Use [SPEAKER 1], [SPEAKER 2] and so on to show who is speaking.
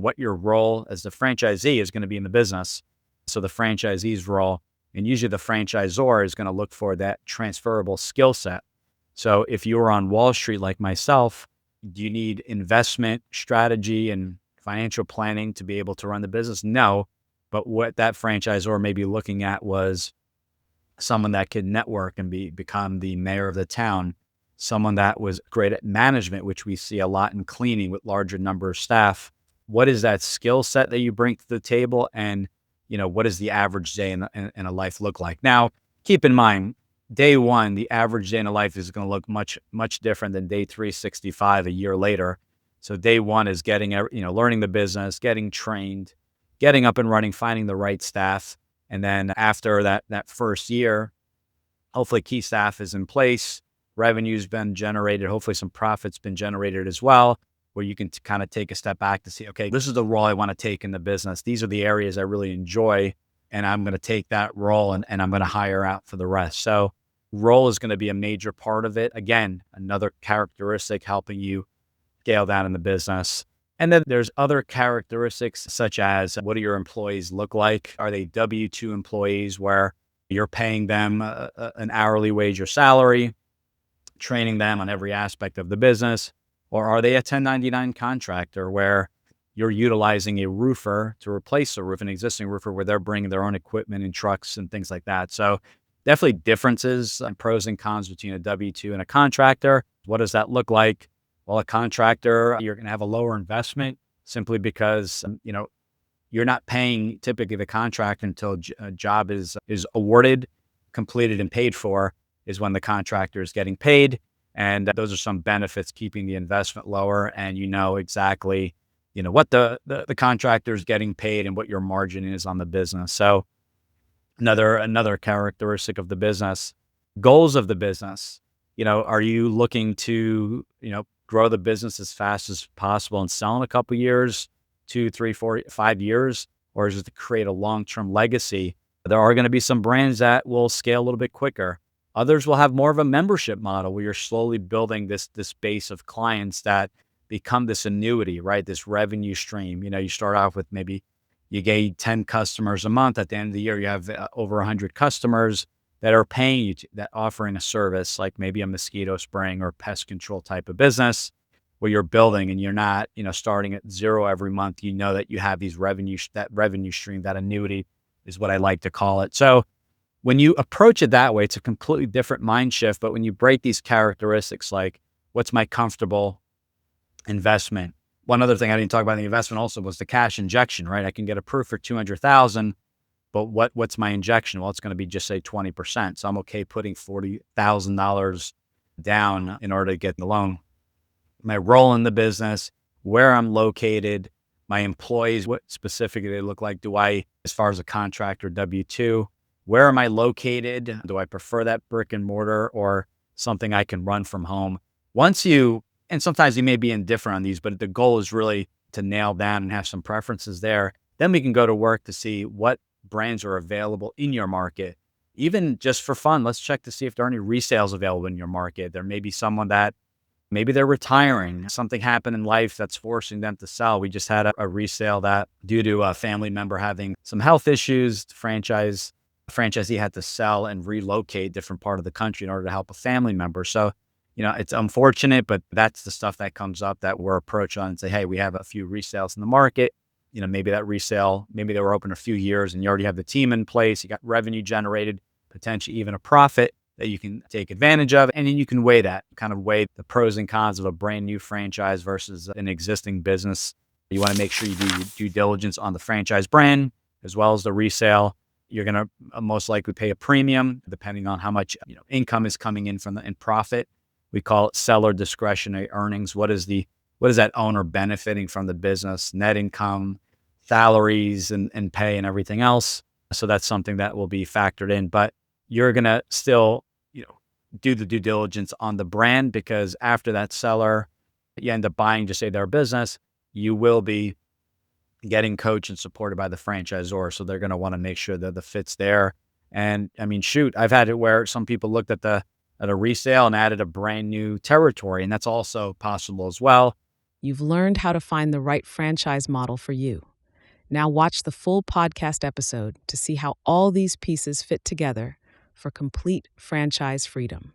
[SPEAKER 1] what your role as the franchisee is going to be in the business. So the franchisee's role, and usually the franchisor is going to look for that transferable skill set. So if you were on Wall Street like myself, do you need investment strategy and financial planning to be able to run the business? No. But what that franchisor may be looking at was someone that could network and become the mayor of the town, someone that was great at management, which we see a lot in cleaning with larger number of staff. What is that skill set that you bring to the table? And, what does the average day in a life look like? Now, keep in mind, day one, the average day in a life is going to look much, much different than day 365 a year later. So day one is getting, learning the business, getting trained, getting up and running, finding the right staff. And then after that first year, hopefully key staff is in place, revenue's been generated, hopefully some profit's been generated as well, where you can kind of take a step back to see, okay, this is the role I want to take in the business. These are the areas I really enjoy, and I'm going to take that role and I'm going to hire out for the rest. So role is going to be a major part of it. Again, another characteristic helping you scale down in the business. And then there's other characteristics such as what do your employees look like? Are they W-2 employees where you're paying them an hourly wage or salary, training them on every aspect of the business? Or are they a 1099 contractor where you're utilizing a roofer to replace a roof, an existing roofer where they're bringing their own equipment and trucks and things like that? So definitely differences and pros and cons between a W-2 and a contractor. What does that look like? Well, a contractor, you're going to have a lower investment simply because, you're not paying typically the contract until a job is awarded, completed, and paid for is when the contractor is getting paid. And those are some benefits, keeping the investment lower. And exactly, what the contractor is getting paid and what your margin is on the business. So another characteristic of the business, goals of the business. Are you looking to, grow the business as fast as possible and sell in a couple of years, 2, 3, 4, 5 years, or is it to create a long-term legacy? There are going to be some brands that will scale a little bit quicker. Others will have more of a membership model where you're slowly building this base of clients that become this annuity, right? This revenue stream. You start off with maybe you get 10 customers a month. At the end of the year, you have over 100 customers that are paying you, that offering a service like maybe a mosquito spraying or pest control type of business where you're building and you're not, starting at zero every month. That you have these that revenue stream, that annuity is what I like to call it. So when you approach it that way, it's a completely different mind shift. But when you break these characteristics, like what's my comfortable investment? One other thing I didn't talk about in the investment also was the cash injection, right? I can get approved for 200,000. But what's my injection? Well, it's going to be just say 20%. So I'm okay putting $40,000 down in order to get the loan. My role in the business, where I'm located, my employees, what specifically they look like. As far as a contractor, W-2, where am I located? Do I prefer that brick and mortar or something I can run from home? And sometimes you may be indifferent on these, but the goal is really to nail down and have some preferences there. Then we can go to work to see what brands are available in your market. Even just for fun, let's check to see if there are any resales available in your market. There may be someone that maybe they're retiring. Something happened in life that's forcing them to sell. We just had a resale that due to a family member having some health issues, the franchisee had to sell and relocate different part of the country in order to help a family member. So, it's unfortunate, but that's the stuff that comes up that we're approach on and say, hey, we have a few resales in the market. Maybe that resale, maybe they were open a few years and you already have the team in place. You got revenue generated, potentially even a profit that you can take advantage of. And then you can weigh the pros and cons of a brand new franchise versus an existing business. You want to make sure you do due diligence on the franchise brand as well as the resale. You're going to most likely pay a premium depending on how much income is coming in in profit. We call it seller discretionary earnings. What is that owner benefiting from the business? Net income, salaries, and pay and everything else. So that's something that will be factored in. But you're going to still, do the due diligence on the brand because after that seller, you end up buying just say their business, you will be getting coached and supported by the franchisor. So they're going to want to make sure that the fit's there. And I mean, shoot, I've had it where some people looked at a resale and added a brand new territory, and that's also possible as well.
[SPEAKER 2] You've learned how to find the right franchise model for you. Now watch the full podcast episode to see how all these pieces fit together for complete franchise freedom.